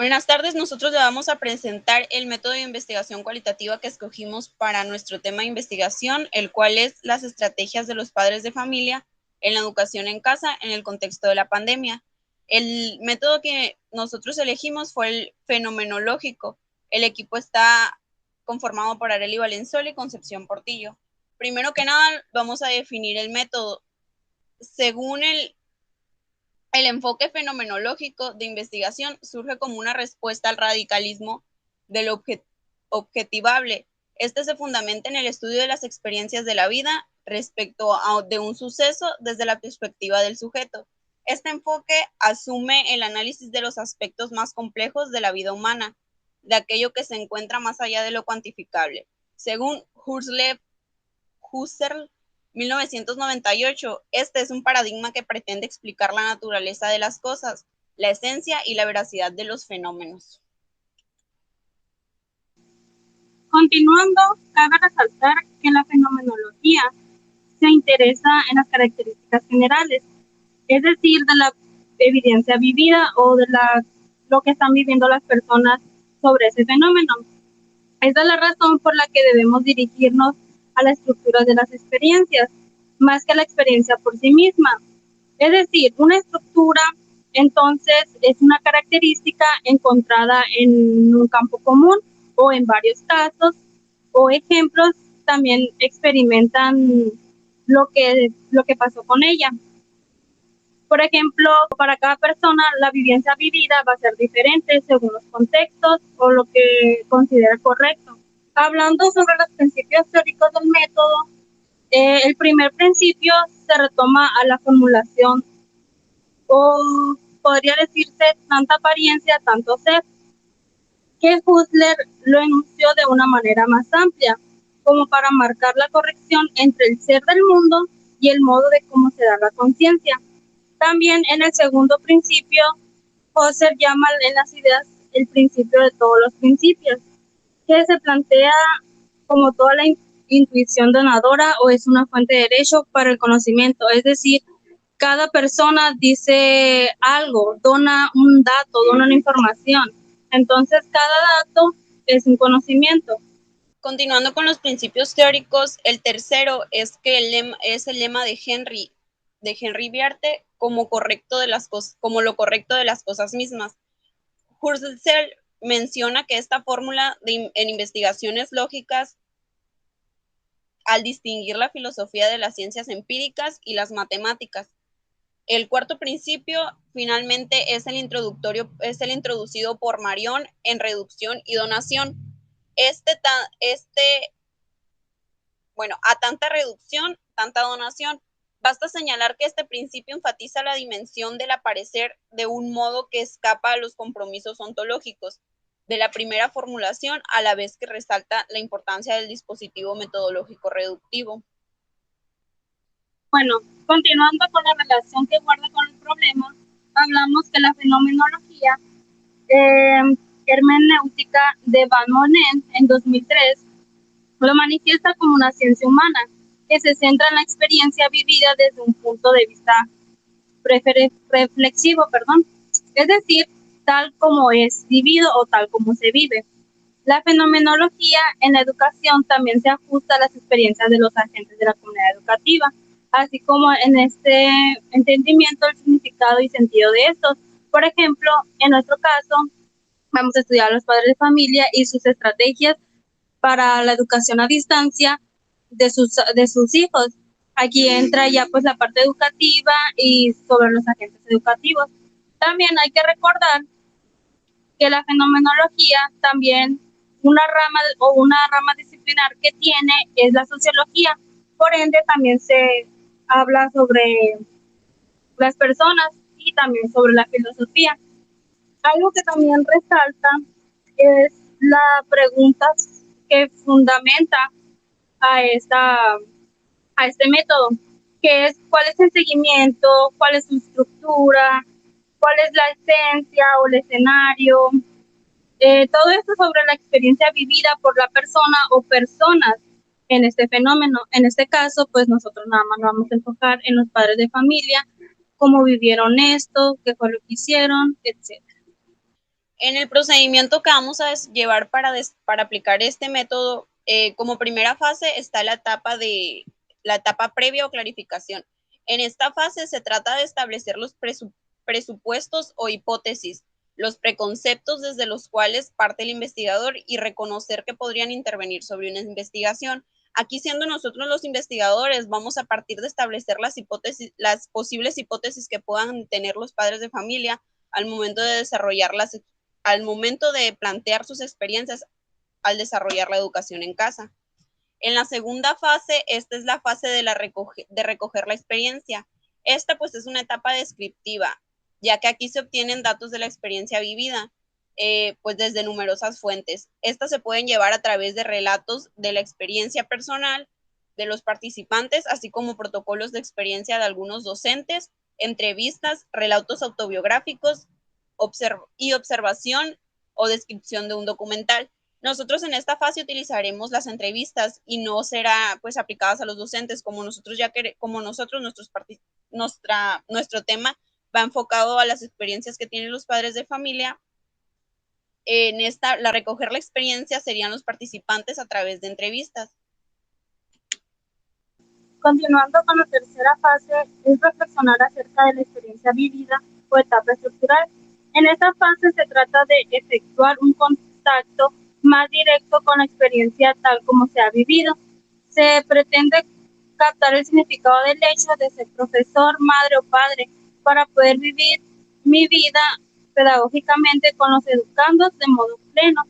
Buenas tardes, nosotros le vamos a presentar el método de investigación cualitativa que escogimos para nuestro tema de investigación, el cual es las estrategias de los padres de familia en la educación en casa en el contexto de la pandemia. El método que nosotros elegimos fue el fenomenológico. El equipo está conformado por Arely Valenzuela y Concepción Portillo. Primero que nada, vamos a definir el método. Según el enfoque fenomenológico de investigación surge como una respuesta al radicalismo del objetivable. Este se fundamenta en el estudio de las experiencias de la vida respecto de un suceso desde la perspectiva del sujeto. Este enfoque asume el análisis de los aspectos más complejos de la vida humana, de aquello que se encuentra más allá de lo cuantificable. Según Husserl 1998, este es un paradigma que pretende explicar la naturaleza de las cosas, la esencia y la veracidad de los fenómenos. Continuando, cabe resaltar que la fenomenología se interesa en las características generales, es decir, de la evidencia vivida o de lo que están viviendo las personas sobre ese fenómeno. Esta es la razón por la que debemos dirigirnos a la estructura de las experiencias, más que a la experiencia por sí misma. Es decir, una estructura, entonces, es una característica encontrada en un campo común o en varios casos, o ejemplos también experimentan lo que pasó con ella. Por ejemplo, para cada persona la vivencia vivida va a ser diferente según los contextos o lo que considera correcto. Hablando sobre los principios teóricos del método, el primer principio se retoma a la formulación, o podría decirse tanta apariencia, tanto ser, que Husserl lo enunció de una manera más amplia, como para marcar la corrección entre el ser del mundo y el modo de cómo se da la conciencia. También en el segundo principio, Husserl llama en las ideas el principio de todos los principios, que se plantea como toda la intuición donadora o es una fuente de derecho para el conocimiento, es decir, cada persona dice algo, dona un dato, dona una información. Entonces, cada dato es un conocimiento. Continuando con los principios teóricos, el tercero es que es el lema de Henry Viarte como lo correcto de las cosas mismas. Husserl menciona que esta fórmula en investigaciones lógicas, al distinguir la filosofía de las ciencias empíricas y las matemáticas. El cuarto principio, finalmente, es el introducido por Marion en reducción y donación. A tanta reducción, tanta donación. Basta señalar que este principio enfatiza la dimensión del aparecer de un modo que escapa a los compromisos ontológicos de la primera formulación, a la vez que resalta la importancia del dispositivo metodológico reductivo. Bueno, continuando con la relación que guarda con el problema, hablamos que la fenomenología hermenéutica de Van Monen en 2003 lo manifiesta como una ciencia humana que se centra en la experiencia vivida desde un punto de vista reflexivo, es decir, tal como es vivido o tal como se vive. La fenomenología en la educación también se ajusta a las experiencias de los agentes de la comunidad educativa, así como en este entendimiento del significado y sentido de estos. Por ejemplo, en nuestro caso, vamos a estudiar a los padres de familia y sus estrategias para la educación a distancia de sus hijos. Aquí entra ya pues la parte educativa y sobre los agentes educativos. También hay que recordar que la fenomenología también una rama disciplinar que tiene es la sociología. Por ende, también se habla sobre las personas y también sobre la filosofía. Algo que también resalta es la pregunta que fundamenta a este método, que es cuál es el seguimiento, cuál es su estructura, cuál es la esencia o el escenario. Todo esto sobre la experiencia vivida por la persona o personas en este fenómeno. En este caso, pues nosotros nada más nos vamos a enfocar en los padres de familia, cómo vivieron esto, qué fue lo que hicieron, etc. En el procedimiento que vamos a llevar para aplicar este método, como primera fase está la etapa previa o clarificación. En esta fase se trata de establecer los presupuestos o hipótesis, los preconceptos desde los cuales parte el investigador y reconocer que podrían intervenir sobre una investigación. Aquí, siendo nosotros los investigadores, vamos a partir de establecer las posibles hipótesis que puedan tener los padres de familia al momento de al momento de plantear sus experiencias al desarrollar la educación en casa. En la segunda fase, esta es la fase de recoger la experiencia. Esta pues es una etapa descriptiva, ya que aquí se obtienen datos de la experiencia vivida, pues desde numerosas fuentes. Estas se pueden llevar a través de relatos de la experiencia personal de los participantes, así como protocolos de experiencia de algunos docentes, entrevistas, relatos autobiográficos y observación o descripción de un documental. Nosotros en esta fase utilizaremos las entrevistas y no será pues aplicadas a los docentes, como nosotros nuestro tema va enfocado a las experiencias que tienen los padres de familia. La recoger la experiencia serían los participantes a través de entrevistas. Continuando con la tercera fase, es reflexionar acerca de la experiencia vivida o etapa estructural. En esta fase se trata de efectuar un contacto más directo con la experiencia tal como se ha vivido. Se pretende captar el significado del hecho de ser profesor, madre o padre para poder vivir mi vida pedagógicamente con los educandos de modo pleno.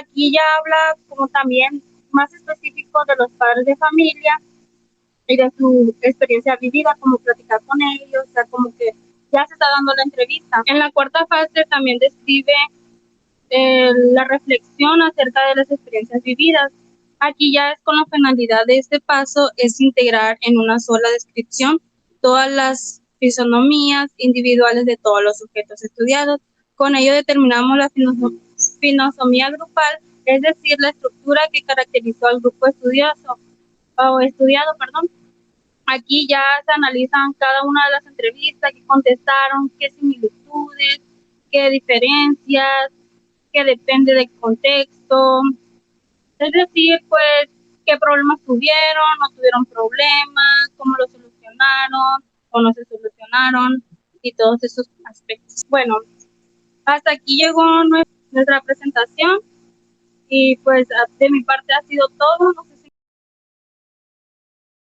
Aquí ya habla como también más específico de los padres de familia y de su experiencia vivida, como platicar con ellos, o sea, como que ya se está dando la entrevista. En la cuarta fase también describe la reflexión acerca de las experiencias vividas. Aquí ya es con la finalidad de este paso, es integrar en una sola descripción todas las fisonomías individuales de todos los sujetos estudiados. Con ello determinamos la finosomía grupal, es decir, la estructura que caracterizó al grupo estudiado. Aquí ya se analizan cada una de las entrevistas que contestaron, qué similitudes, qué diferencias, qué depende del contexto. Es decir, pues, qué problemas tuvieron, no tuvieron problemas, cómo lo solucionaron o no se solucionaron y todos esos aspectos. Bueno, hasta aquí llegó nuestra presentación y pues de mi parte ha sido todo. No sé